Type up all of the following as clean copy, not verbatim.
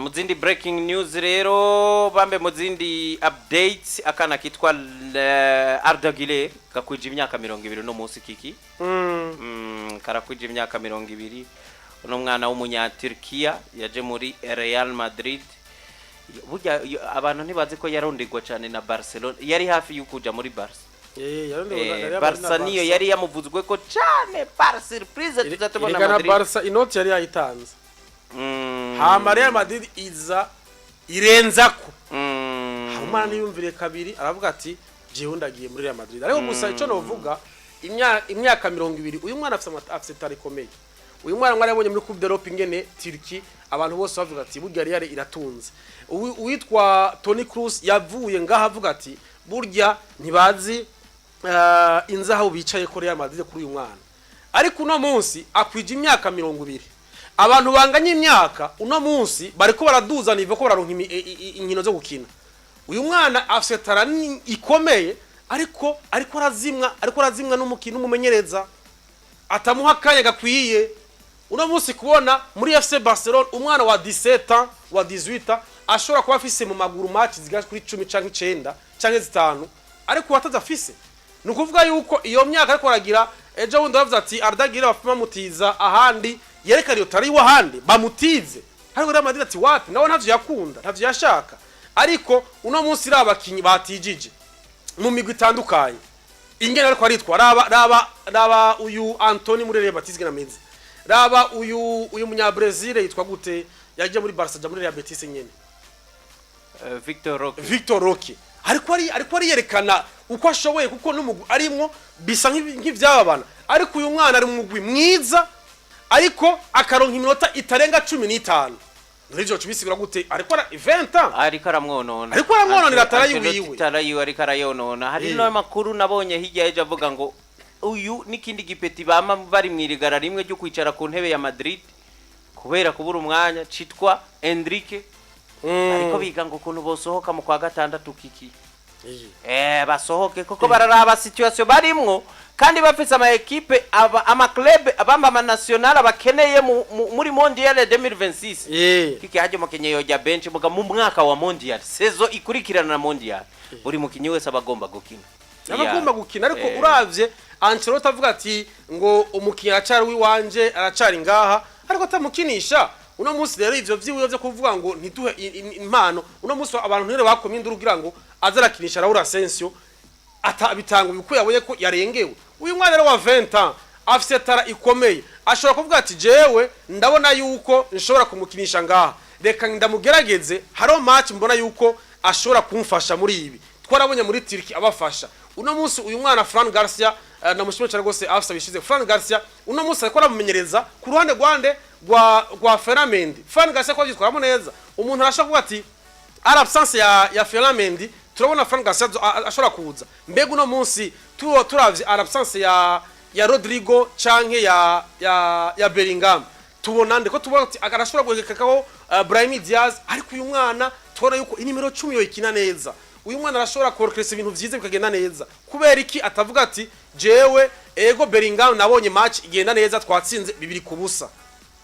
Muzindi breaking news rero bambe muzindi updates akana kitwa Arda Güler kakwije imyaka 20 no munsi kiki karakwije imyaka 20 uno mwana w'umunya Turkiya yaje muri Real Madrid burya abantu ntibazi ko yaronderwa cyane na Barcelona yari hafi yukuja muri Barca Barca niyo yari yamuvuzwe ko cyane par surprise tuzatubona Madrid Barca inoti yari yayitanze hama Real Madrid iza irenzako umwana niyumvire kabiri aravuga ati jewe ndagiye muri Real Madrid ariko gusa ico novuga imyaka 20 uyu mwana afite tarikomeye uyu mwana mwari yabonye muri Coupe d'Europe ingene Turkey abantu bose bavuga ati burya Real iratunze uwitwa Toni Kroos yavuye ngaha avuga ati burya ntibazi inzaho bicaye ko Real Madrid kuri uyu mwana ariko uno munsi akwije imyaka 20 abantu banganye imyaka uno munsi bariko baraduza nive ko bararonka inkino zo gukina uyu mwana afite tarani ikomeye ariko arazimwa n'umukino umumenyereza atamuha kanya gakwiye uno munsi kubona muri FC Barcelona umwana wa 17 wa 18 ashobora kuba afise mu maguru match zigaje kuri 10 canke 9 canke 5 ariko watazafise nukuvuga yuko iyo myaka ariko aragira ejo wundi bavuze ati Arda Güler bafuma mutiza ahandi yerekana iyo tari wahandi bamutize ariko Real Madrid ati wapi nawe ntavyo yakunda ntavyo yashaka ariko uno munsi rabakinyi batijije mu migwi itandukanye ingene ariko aritwa raba uyu Anthony muri Real Betis na Menzi raba uyu munya Brazil yitwa gute yaje muri Barca muri Real Betis nyene Victor Roque ariko ari yerekana uko ashoboye kuko n'umugwi arimwo bisa nk'ivyababana ariko uyu mwana ari umugwi mwiza ariko akaronka iminota itarenga 15 nurivyo cubisigura gute ariko ara 20 ariko aramwononera tarayiwiwe ariko arayonona hari no makuru nabonye hirya yaje avuga ngo uyu nikindi gipeti bama bari mwirigara rimwe ryo kwicara ku ntebe ya Madrid kubera kubura umwanya citwa Enrique ariko biga ngo kuntu bosohoka mu kwa gatandatu kiki basohoke koko bararaba situation barimwo kandi bafise ama equipe ama club abamba ama national abakeneye muri Mondial 2026 kiki haje mukenye yoja bench muga mu mwaka wa Mondial saison ikurikirana na Mondial buri mukinyi wese abagomba gukina ariko uravye Ancelotti avuga ati ngo umukinyi aracari wiwanje aracari ngaha ariko tamukinisha uno munsi rero ivyo vyiwe byo kuvuga ngo ntituhe impano uno munsi abantu ntere bakomye indurugira ngo azarakinisha Raul Asensio atabitanga bikuye yabonye ko yarengewe uyu mwana rero wa 20 ans afise tara ikomeye ashobora kuvuga ati jewe ndabona yuko nshobora kumukinisha ngaha reka ndamugerageze haro match mbona yuko ashobora kumfasha muri ibi twarabonye muri Turkey abafasha uno munsi uyu mwana Fran Garcia namushimye cyane gose afisa bishize Fran Garcia uno munsi ariko aramumenyereza ku ruhande rwa Ferramendi Fran Garcia ko yitwaramo neza umuntu arashaka kuvuga ati absence ya Ferramendi turabona Fran Garcia ashobora kuza mbega uno munsi turavye absence ya Rodrigo canke ya Bellingham tubona ndeko tubona ati agarashobora guhekakaho Brahim Diaz ariko uyu mwana tubona yuko inimero 10 yo ikina neza uyu mwana arashobora korkresa ibintu vyize bikagenda neza kubera iki atavuga ati jewe ego Bellingham nabonye match igenda neza twatsinze 2-0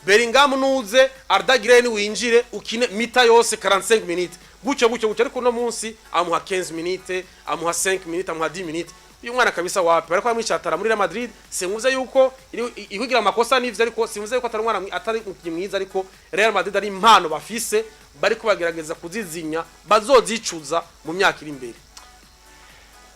Bellingham nuze Arda Güler ni winjire ukine mita yose 45 minutes gucyo ariko no munsi amuha 15 minutes amuha 5 minutes amuha 10 minutes uyu mwana kabisa wapi bariko bamwicatara muri Real Madrid senguze yuko ihugira amakosa n'ivyo ariko sinvuze yuko atari umwana atari mwiza ariko Real Madrid ari impano bafise bariko bagerageza kuzizinya bazozicuza mu myaka iri imbere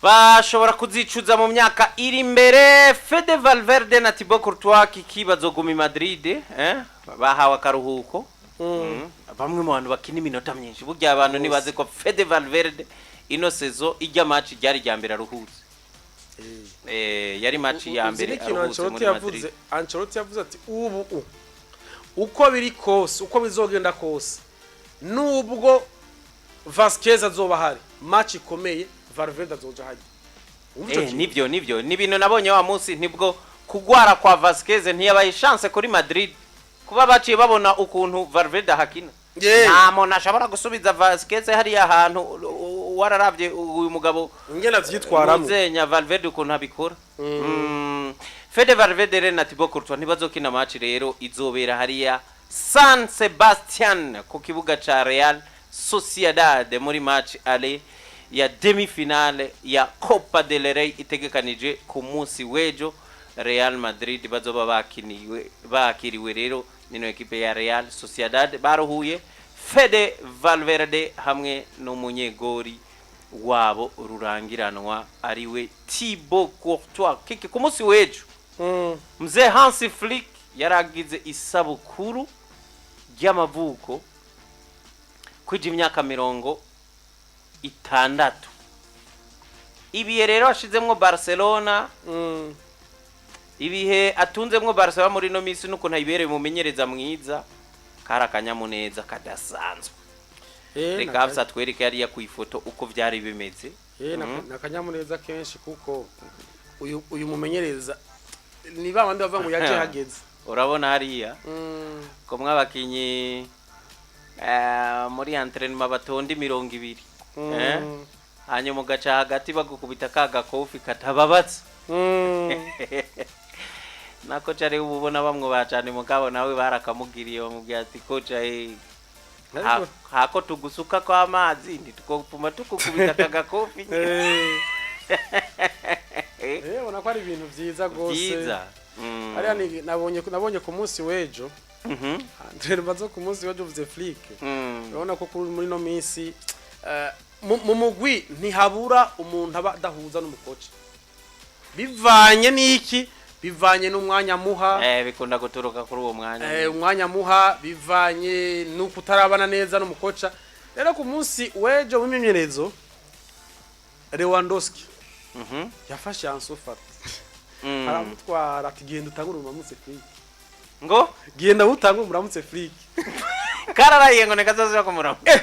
bashobora kuzicuza mu myaka iri imbere Fede Valverde na Thibaut Courtois kiki bazoguma Madrid bahawe akaruhuko bamwe mu bantu bakina iminota myinshi burya abantu nibaze ko Fede Valverde ino saison ijya match ryari rya mbere aruhutse yari match ya mbere aruhutse muri Madrid Ancelotti yavuze ati uko biri kose uko bizogenda kose nubwo Vasquez azoba hari match ikomeye Valverde azoja haje nivyo ni bintu nabonye wa munsi nibwo kugwara kwa Vasquez ntiyabaye chance kuri Madrid kuba baciye babona ukuntu Valverde hakina muntu ashobora gusubiza Vasquez hari ahantu wararavye uyu mugabo ngena vyitwaramo uzenya Valverde ukuntu abikora Fede Valverde na Thibaut Courtois ntibazokina match rero izobera hariya San Sebastian ku kibuga ca Real Sociedad muri match ale ya demi-finale ya Copa del Rey itegekanije ku munsi wejo. Real Madrid bazoba bakiriwe rero nino ekipe ya Real Sociedad baruhuye Fede Valverde hamwe n'umunyegori wabo rurangiranwa ariwe Thibaut Courtois. Kiki ku munsi wejo mzee Hansi Flick yaragize isabukuru ry'amavuko kwije imyaka 60. Ibihe rero ashizemwo Barcelona ibihe atunzemwo Barcelona muri no misi nuko ntayibereye mumenyereza mwiza karakanyamuneza kadasanzwe. Reka afsa twereke yari yakwifoto uko vyari bimeze. Nakanyamuneza kenshi kuko uyu mumenyereza ni babandi bava ngo yaje hageze. Urabona hariya ko mwabakinyi muri entraînement batondi 200 hanyuma gaca hagati bagukubita kaga kofi katababatse nako cyari ubona bamwe bacane mugabo nawe barakamugiriye bamubwira ati kocha hako tugusuka kwa amazi nditukopuma tukukubita kaga kofi ubona ko ari ibintu byiza gose ariya nabonye ku munsi wejo ndere bazo ku munsi wejo vuze Flick urabona ko muri no minsi mu mugwi ntihabura umuntu aba dahuza n'umukoci bivanye n'iki bivanye n'umwanya muha bikunda guturuka kuri uwo mwanya umwanya muha bivanye nuko utarabana neza n'umukoca. Rero ku munsi wejo w'imyerezo Lewandowski yafashe Ansu Fati aramutwara ati genda utangure umuramutse Flick ngo genda utangure umuramutse Flick kararaye ngo nekazaza kumuramutse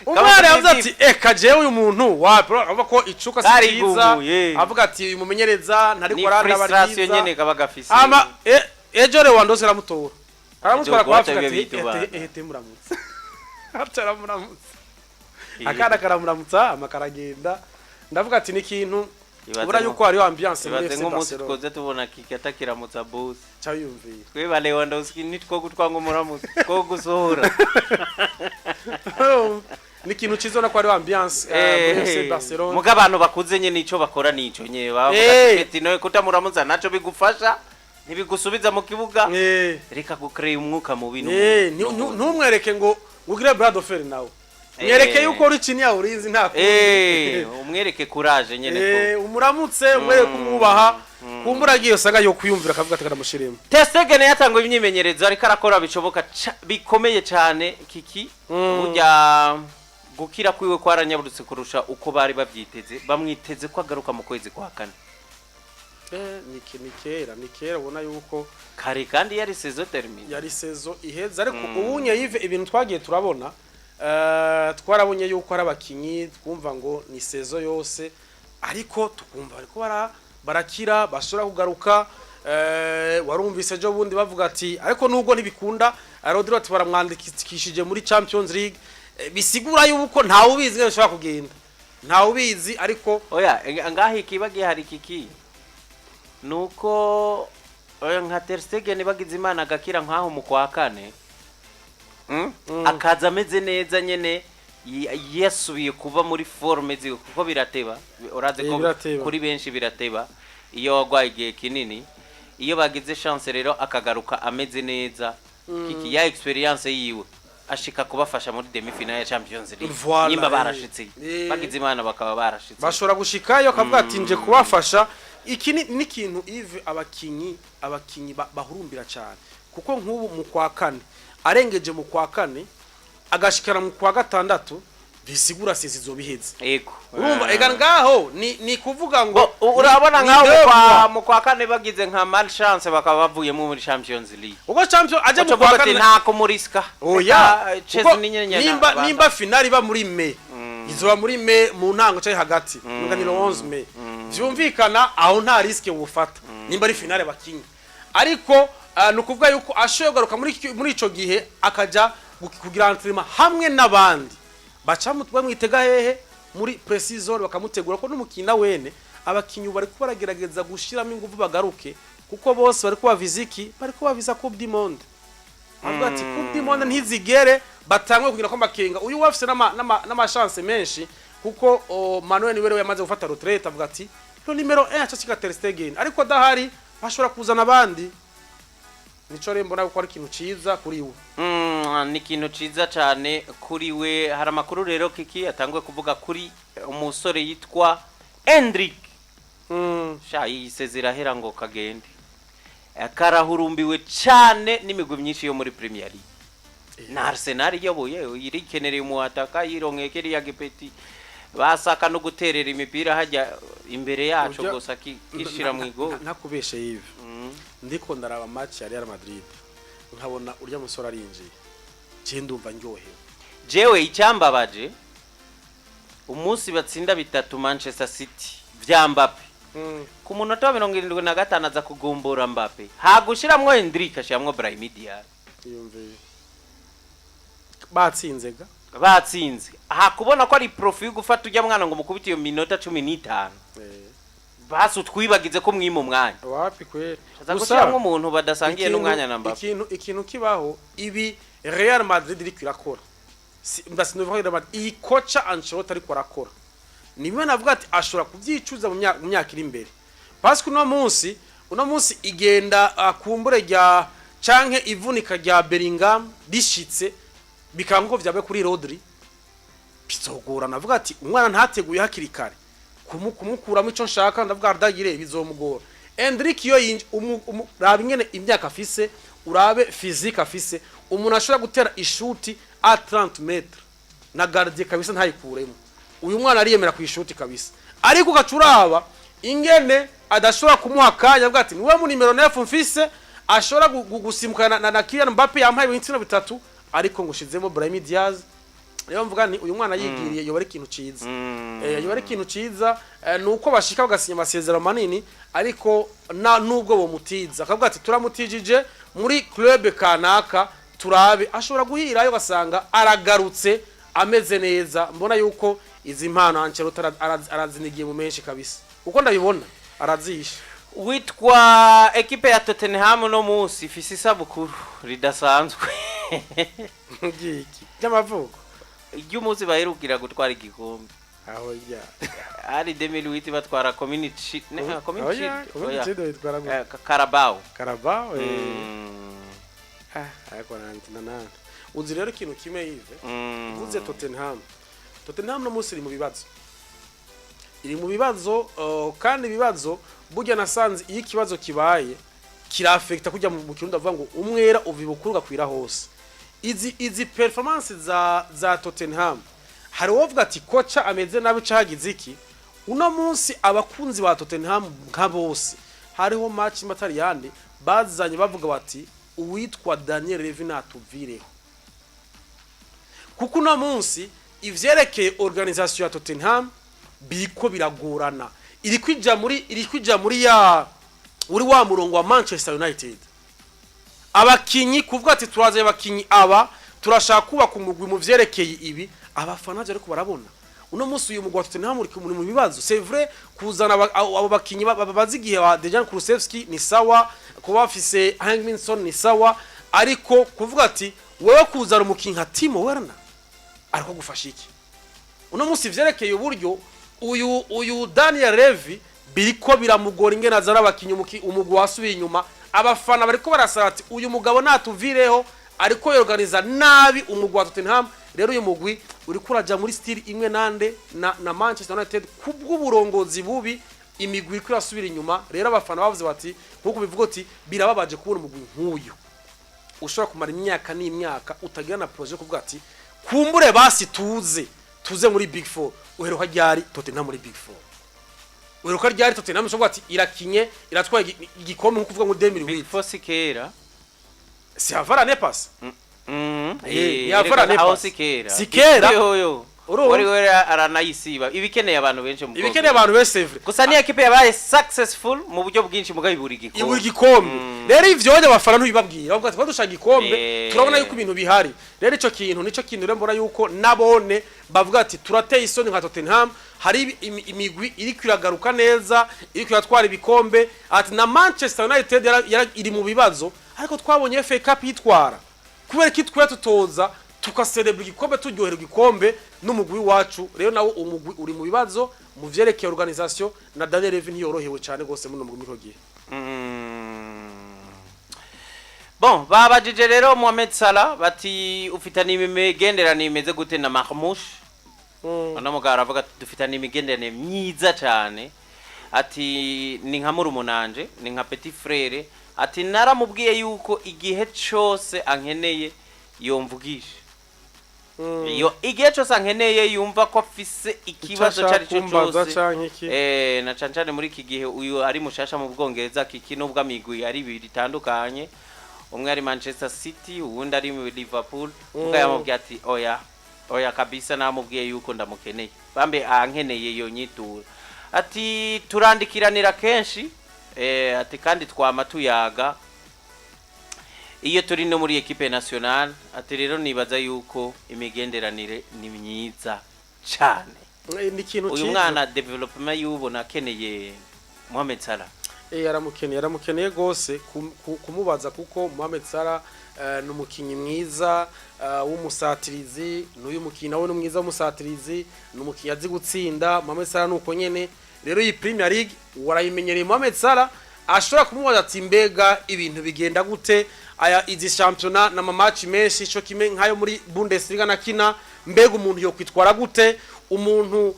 umwana yavuze ati kajewe uyu muntu wapi avuga ko icuka sikiza avuga ati uyu mumenyereza ntari koranda bariza nyene kabagafise ama ejo Lewandowski aramutora aramutwara kwa Afrika ati muramutse atara muramutse akana karamuramutsa amakaragenda ndavuga ati n'ikintu ubura yuko hari ambiance muri FC Barcelona twoze tubona kikata kiramutsa boss cyayumviye tweba Lewandowski nitwo gutwanga umuramutse ko gusohora n'ikintu kizona ko ari ambiance muri FC Barcelona muga abantu bakuze nyene ico bakora nico nye bavuga ati no kutamuramutsa naco bigufasha ntibigusubiza mu kibuga reka gucreate umwuka mu bintu ntumwereke ngo ugire Brad Offer nawe mwereke yuko uri chini ya urinzi nta umwereke courage nyene ko umuramutse umwereke kumwubaha kumburagiye usanga yo kuyumvira akavuga atakara mushiremo. Ter Stegen yatanga imyimenyerezo ariko arakora bishoboka bikomeye cyane kiki burya gukira kwiwe kwaranyaburutse kurusha uko bari bavyiteze bamwiteze ko agaruka mu kwezi kwa kane. Ni kera ubona yuko kare kandi yari saison termine yari saison iheze ariko ubunye yive ibintu twagiye turabona twarabonye yuko ari abakinyi twumva ngo ni saison yose ariko tukumva ariko barakira bashobora kugaruka warumvise jo bundi bavuga ati ariko nubwo ntibikunda Rodri ati baramwandikishije muri Champions League bisigura yuko ntawe ubizi ngo ashobora kugenda ntawe ubizi ariko oya ngaho ikibagiye hari kiki nuko nka Ter Stegen bagize Imana agakira nkaho mu kwa kane akaza ameze neza nyene yasubiye kuba muri forme ziwe kuko birateba uraze ko kuri benshi birateba iyo wagwaye igihe kinini iyo bagize chance rero akagaruka ameze neza kiki ya experience yiwe ashika kubafasha muri demi finale ya Champions League nimba barashitse bagize Imana bakaba barashitse bashora gushikayo akavuga ati nje kubafasha iki ni kintu Yves abakinyi bahurumbira cyane kuko nk'ubu mu kwa kane arengeje mu kwa kane agashikara mu kwa gatandatu bisigura sisi zobiheze yego urumva ega ngaho ni kuvuga ngo urabona ngaho mu kwa kane bagize nka malchance bakaba bavuye muri Champions League ubwo champion aje mu kwa kane nta ko muriska oya nimba finali ba muri May izoba muri May mu ntango cyo hagati nganiro 11 May vyumvikana aho nta risk ubufata nimba ari finale bakinyi ariko nukuvuga yuko ashogaruka muri ico gihe akaja kugira entraînement hamwe nabandi baca mwitega hehe muri precision bakamutegura ko n'umukina wene abakinyi bari ko baragerageza gushiramo ingufu bagaruke kuko bose bari ko baviziki bari ko baviza Coupe du Monde avuga ati Coupe du Monde ntizigere batangwe kugira ko makenga uyu wafise n'ama chance menshi kuko Manuel Neuer yamaze gufata retraite avuga ati lo numero 1 acha Ter Stegen ariko dahari bashobora kuzana abandi nico rero mbona ko ari ikintu ciza kuri we ni ikintu ciza cyane kuri we. Hari amakuru rero kiki atangwe kuvuga kuri umusore yitwa Endrick sha yisezera hera ngo kagende akarahurumbiwe cyane n'imigwi myinshi yo muri Premier League na Arsenal yoboye irikenere mu ataka yironkekeri ya Gepeti basaka no guterera imipira hajya imbere yacu gusa kishira mu igo ntakubeshe yive ndiko ndaraba match ya Real Madrid nkabona urya musore arinjiye je ndumva ndyohewe jewe icyambabaje umunsi batsinda 3 Manchester City vya Mbappe ku munota wa 75 aza kugombora Mbappe hagushiramwo Endrick ashiramwo Brahim Diaz yumve batsinzega batsinze hakubona ko ari profil gufata ujya mwana ngo mukubite iyo minota 15 basu twibagize ko mwimo mwanya wapi kwere gusa umuntu badasangiye n'umwanya na Mbappe ikintu kibaho ibi Real Madrid iri kwirakora mbasi no Real Madrid iyi kocha Ancelotti ari korakora niwe navuga ati ashobora kubyicuza mu myaka iri imbere parce que uno munsi igenda kumbure rya canke ivunika rya Bellingham rishitse bikango vyabe kuri Rodri bizogora navuga ati umwana ntateguye hakiri kare kumukuramo ico nshaka ndavuga ardagire bizomugora Endrick yo raba ingene imyaka afise urabe physique afise umuntu ashobora gutera ishuti a 30 metres na gardien kabisa ntayikuremo uyu mwana ariyemera ku ishuti kabisa ariko gacuraba ingene adashobora kumuha kanya avuga ati niwe mu numero 9 mfise ashobora gusimukana na Kylian Mbappe yampaye ibitsina bitatu ariko ngushizemo Brahim Diaz rero mvuga ni uyu mwana yigiriye yoba ari ikintu ciza yoba ari ikintu ciza nuko bashika bagasinya amasezerano manini ariko nubwo bo mutiza akavuga ati turamutijije muri club kanaka turabe ashobora guhirayo basanga aragarutse ameze neza mbona yuko izi mpano Ancelotti arazinigiye mu menshi kabisa uko ndabibona arazisha witwa ekipe ya Tottenham no munsi ifise isabukuru ridasanzwe ngiki cy'amavuko iby'umunsi baherukira gutwara igikombe aho ya ari 2008 batwara community bitwara Carabao ariko nanti uzi rero ikintu kimwe yive uvuze Tottenham no munsi iri mu bibazo kandi ibibazo burya nasanze iyo ikibazo kibaye kirafekta kujya mu kirundo avuga ngo umwera uvibukuruga kwira hose izi performance za Tottenham hari wovuga ati kocha ameze nabi cagize iki uno munsi abakunzi ba Tottenham nka bose hariho match matari yandi bazanye bavuga bati uwitwa Daniel Levy natuvireho kuko uno munsi ivyerekeye organisation ya Tottenham biko biragorana iri kwija muri ya uri wa murongo wa Manchester United abakinyi kuvuga ati turaze abakinyi aba turashaka kuba kumugwi mu vyerekeye ibi abafana ariko barabona uno munsi uyu mugwa Tottenham uri mu bibazo c'est vrai kuzana abo bakinyi bazigihe wa Dejan Kulusevski ni sawa kuba afise Hangminson ni sawa ariko kuvuga ati wewe kuzana umukinyi nka Timo Werner ariko gufasha iki uno munsi vyerekeye uburyo uyu Daniel Levy biriko biramugora ingena azara abakinyi umugwi wasubiye inyuma abafana bariko barasaba ati uyu mugabo natuvireho ariko yorganiza nabi umugwi wa Tottenham rero uyu mugwi uri kuraja muri style imwe nande na Manchester United kubw'uburongozi bubi imigwi iri kurasubira inyuma rero abafana bavuze bati nkuko bivuga ati birababaje kubona umugwi nk'uyu ushobora kumara imyaka n'imyaka utagira na projet kuvuga ati kumbure basi tuze muri Big 4 uheruka ryari Tottenham muri Big 4 uheruka ryari Tottenham ushobora ati irakinye iratwaye igikombe nko kuvuga ngo 2008 Big 4 sikera si havara ne pass yavara ne pass sikera yo wari aranayisiba ibikeneye abantu benshi mu ibikeneye abantu besevre gusa ni equipe yabaye successful mu buryo bwinshi mugabibura igikombe rero ivyoje abafana ntibibabwira bavuga ati badushaka igikombe turabona yuko ibintu bihari rero ico kintu rero mbona yuko nabone bavuga ati turateye isoni nka Tottenham hari imigwi iri kwiragaruka neza iri kwatwara ibikombe ati na Manchester United iri mu bibazo ariko twabonye FA Cup yitwara kubera ko twe tutoza tukaserebra igikombe turyohera igikombe n'umugwi wacu rero nawo umugwi uri mu bibazo mu vyerekeye organisation na Daniel Levy yorohewe cyane gose mu mugwi miko gihe bon babajije rero Mohamed Salah bati ufitana imigenderanire imeze gute na Marmoush anamugara avuga dufitana imigenderanire myiza cyane ati ni nka murumunanje ni nka petit frère ati naramubwiye yuko igihe cyose ankeneye yomvugisha iyo igihe cyose ankeneye yumva ko afise ikibazo cyari cyo cyose na cancane muri iki gihe uyu ari mushasha mu Bwongereza kiki nubwo amigwi ari bibiri tandukanye umwe ari Manchester City uwundi ari mu Liverpool ubwo yamubwiye ati oya kabisa namubwiye yuko ndamukeneye bambe ankeneye yo nyitura ati turandikiranira kenshi ati kandi twama tuyaga iyo turi no muri equipe nationale ati rero nibaza yuko imigenderanire ni myiza cyane uyu mwana development yubona akeneye Mohamed Salah yaramukeneye gose kumubaza kuko Mohamed Salah numukinyi mwiza w'umusatirizi n'uyu mukina we n'umwiza w'umusatirizi n'umukinyi azi gutsinda Mohamed Salah nuko nyene rero iyi Premier League warayimenyereye Mohamed Salah ashobora kumubaza ati mbega ibintu bigenda gute aya izi championnat na match menshi cyo kime nkayo muri Bundesliga na kina mbega umuntu yo kwitwara gute umuntu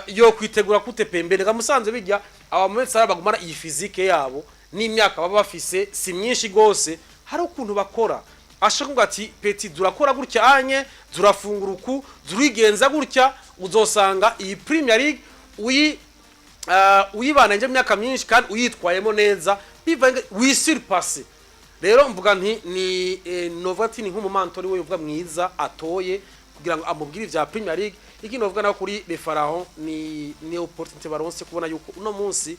yo kwitegura gute pembere gamusanze bijya aba Mohamed Salah bagumara iyi physique yabo n'imyaka baba bafise si myinshi gose hari ukuntu bakora ashaka ati petit durakora gutya anye durafunguruku durigenza gutya uzosanga iyi Premier League uyibana nje myaka myinshi kandi uyitwayemo neza bivange wisirpasse rero mvuga nti ni Novatini nk'umumantori we uvuga mwiza atoye kugira ngo amubwire vya Premier League ikindi uvuga na kuri Le Pharaon ni opportunity baronse kubona yuko uno munsi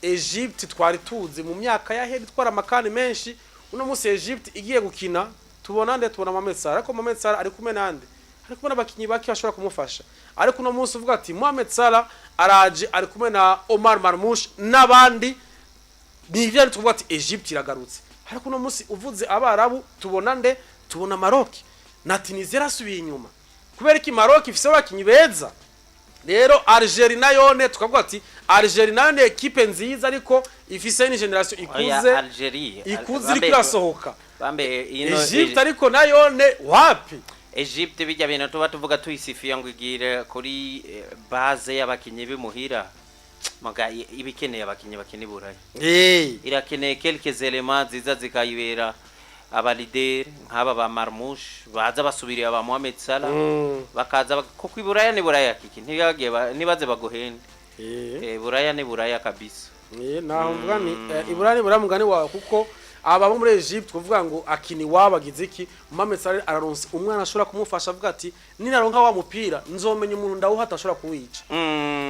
Egypt twari tuzi mu myaka yahera twara makani menshi uno munsi Egypt igiye gukina tubona Mohamed Salah ariko Mohamed Salah ari kumwe nande ari kumwe n'abakinyi baki bashobora kumufasha ariko uno munsi uvuga ati Mohamed Salah araje ari kumwe na Omar Marmoush n'abandi nivyo tuvuga ati Egypt iragarutse ariko uno munsi uvuze abarabu tubona Maroc na Tunisia rasubiye inyuma kubera ki Maroc ifise abakinyi beza rero Algeria nayone tukavuga ati Algeria nane equipe nziza ariko ifise ni generation ikuze iri kurasohoka bambe Egypt ariko nayone wapi Egypt bijya bintu tuba tuvuga tuyisifia ngo igire kuri base y'abakinyi bimuhira maga ibikeneye abakinyi bakiniburaye irakeneye quelques éléments ziza zikayibera abalider nk'aba ba Marmoush baza basubiriye aba Mohamed Salah bakaza ko kwiburaya ni buraya kiki nibaze bagohende buraya ni buraya kabisa naho mvuga ni iburaya ni buraya mugani wawe kuko aba muri Egypt kuvuga ngo akini wabagize iki Mohamed Salah araronse umwana ashobora kumufasha avuga ati ninaronka wa mupira nzomenya umuntu ndawuhata ashobora kuwica